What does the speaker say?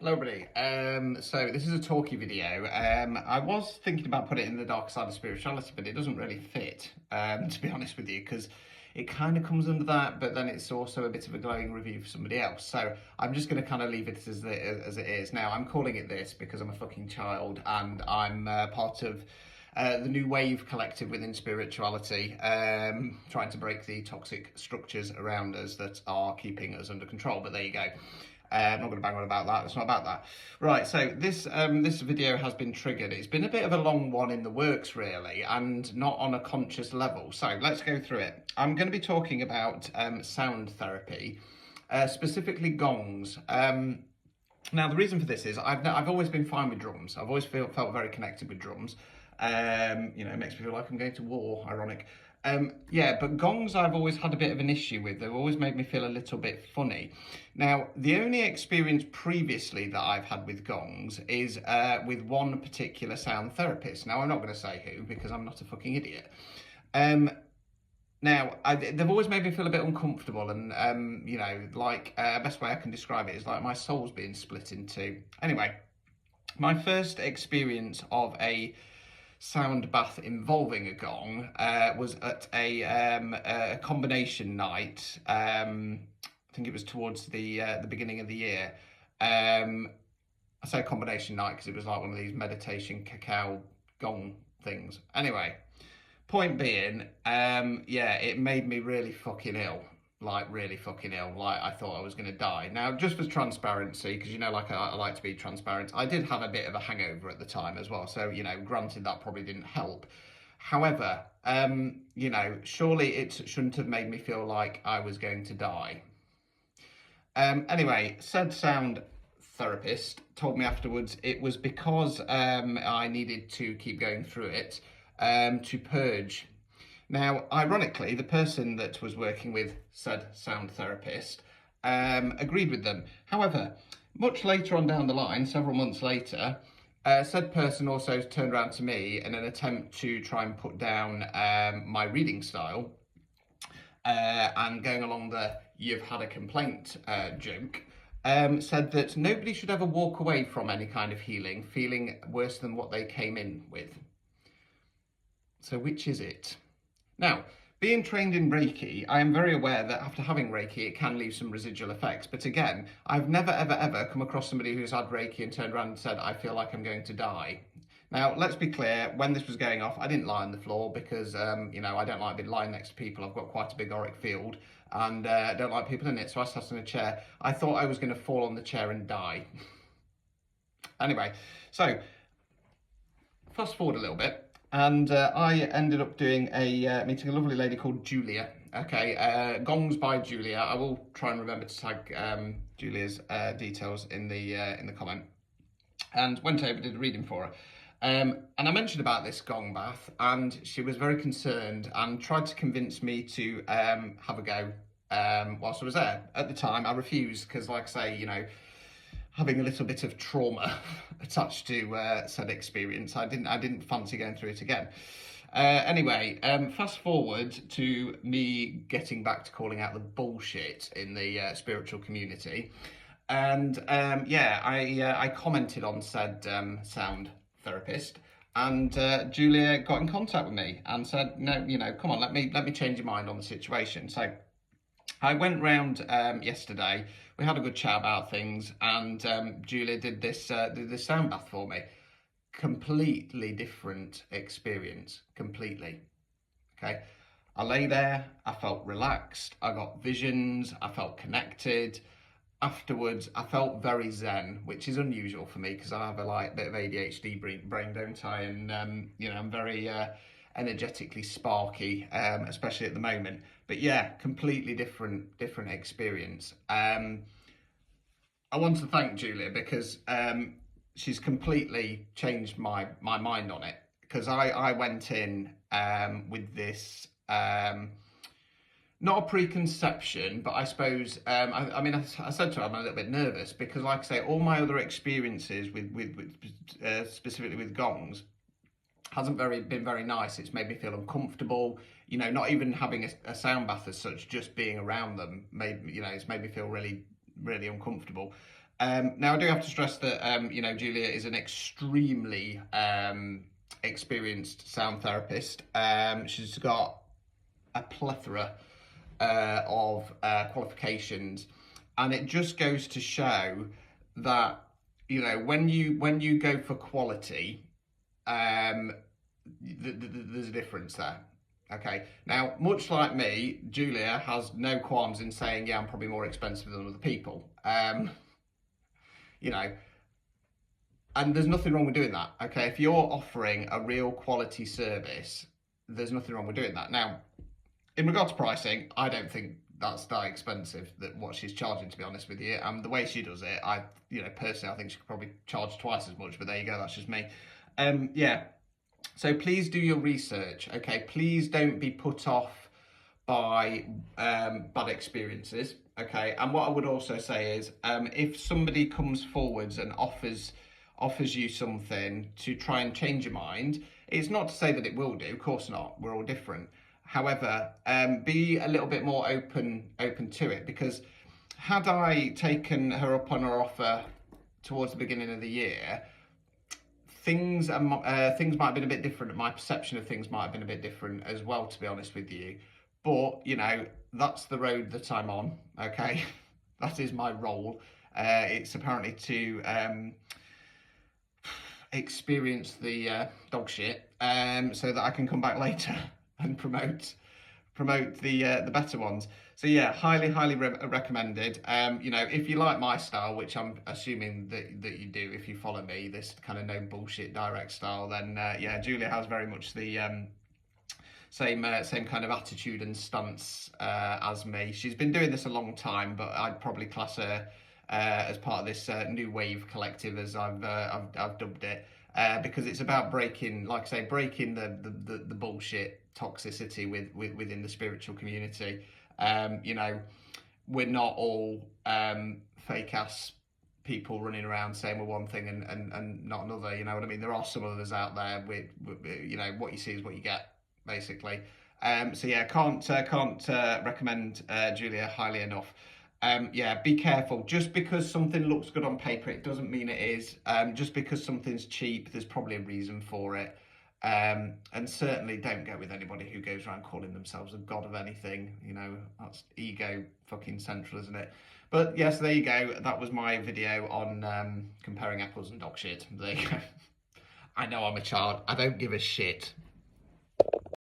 Hello everybody, so this is a talky video. I was thinking about putting it in the dark side of spirituality, but it doesn't really fit, to be honest with you, because it kind of comes under that, but then it's also a bit of a glowing review for somebody else. So I'm just going to kind of leave it as it is. Now, I'm calling it this because I'm a fucking child and I'm part of the new wave collective within spirituality, trying to break the toxic structures around us that are keeping us under control. But there you go. I'm not going to bang on about that. It's not about that. Right, so this video has been triggered. It's been a bit of a long one in the works, really, and not on a conscious level. So let's go through it. I'm going to be talking about sound therapy, specifically gongs. Now, the reason for this is I've always been fine with drums. I've always felt very connected with drums. It makes me feel like I'm going to war, ironic. Yeah, but gongs I've always had a bit of an issue with. They've always made me feel a little bit funny. Now, the only experience previously that I've had with gongs is with one particular sound therapist. Now, I'm not going to say who because I'm not a fucking idiot. Now, they've always made me feel a bit uncomfortable and, best way I can describe it is like my soul's being split in two. Anyway, my first experience of a sound bath involving a gong was at a combination night. I think it was towards the beginning of the year. I say combination night because it was like one of these meditation cacao gong things. Anyway, point being, it made me really fucking ill. Like really fucking ill, like I thought I was going to die. Now, just for transparency, because I like to be transparent, I did have a bit of a hangover at the time as well, so granted that probably didn't help. However, surely it shouldn't have made me feel like I was going to die. Anyway, said sound therapist told me afterwards it was because I needed to keep going through it to purge. Now, ironically, the person that was working with said sound therapist agreed with them. However, much later on down the line, several months later, said person also turned around to me in an attempt to try and put down my reading style and going along the "you've had a complaint" joke. Said that nobody should ever walk away from any kind of healing feeling worse than what they came in with. So which is it? Now, being trained in Reiki, I am very aware that after having Reiki, it can leave some residual effects. But again, I've never, ever come across somebody who's had Reiki and turned around and said, I feel like I'm going to die. Now, let's be clear, when this was going off, I didn't lie on the floor because, I don't like being lying next to people. I've got quite a big auric field and I don't like people in it. So I sat in a chair. I thought I was going to fall on the chair and die. Anyway, so fast forward a little bit. And I ended up doing meeting a lovely lady called Julia. Okay, gongs by Julia. I will try and remember to tag Julia's details in the comment. And went over, did a reading for her. And I mentioned about this gong bath, and she was very concerned and tried to convince me to have a go whilst I was there. At the time, I refused because, like I say, having a little bit of trauma attached to said experience, I didn't fancy going through it again. Anyway, fast forward to me getting back to calling out the bullshit in the spiritual community, and I commented on said sound therapist, and Julia got in contact with me and said, no, come on, let me change your mind on the situation. So I went round yesterday. We had a good chat about things, and Julia did this sound bath for me. Completely different experience, completely. Okay, I lay there, I felt relaxed, I got visions, I felt connected. Afterwards, I felt very zen, which is unusual for me because I have a bit of ADHD brain, don't I? And I'm very energetically sparky, especially at the moment. But yeah, completely different experience. I want to thank Julia because she's completely changed my mind on it. Because I went in with this not a preconception, but I suppose I said to her I'm a little bit nervous because, like I say, all my other experiences with specifically with gongs hasn't been very nice. It's made me feel uncomfortable. Not even having a sound bath as such, just being around them it's made me feel really, really uncomfortable. Now, I do have to stress that, you know, Julia is an extremely experienced sound therapist. She's got a plethora of qualifications, and it just goes to show that, you know, when you go for quality, there's a difference there. Okay. Now, much like me, Julia has no qualms in saying, yeah, I'm probably more expensive than other people. You know, and there's nothing wrong with doing that. Okay. If you're offering a real quality service, there's nothing wrong with doing that. Now, in regard to pricing, I don't think that's that expensive, that what she's charging, to be honest with you. And the way she does it, you know, personally, I think she could probably charge twice as much, but there you go, that's just me. Yeah. So please do your research, okay? Please don't be put off by bad experiences, okay? And what I would also say is, if somebody comes forwards and offers you something to try and change your mind, it's not to say that it will do. Of course not. We're all different. However, be a little bit more open to it, because had I taken her up on her offer towards the beginning of the year, things might have been a bit different. My perception of things might have been a bit different as well, to be honest with you. But, you know, that's the road that I'm on, okay? That is my role. It's apparently to experience the dog shit, so that I can come back later and promote the better ones. So yeah, highly recommended. You know, if you like my style, which I'm assuming that you do if you follow me, this kind of no bullshit direct style, then yeah, Julia has very much the same kind of attitude and stance as me. She's been doing this a long time, but I'd probably class her as part of this new wave collective, as I've dubbed it, because it's about breaking, like I say, breaking the bullshit toxicity within the spiritual community. You know, we're not all fake ass people running around saying we're one thing and not another. You know what I mean? There are some others out there with you know, what you see is what you get, basically. So yeah, can't recommend Julia highly enough. Yeah, be careful. Just because something looks good on paper, it doesn't mean it is. Just because something's cheap, there's probably a reason for it. And certainly don't go with anybody who goes around calling themselves a god of anything. You know, that's ego fucking central, isn't it? But yes, there you go. That was my video on comparing apples and dog shit. There you go. I know I'm a child. I don't give a shit.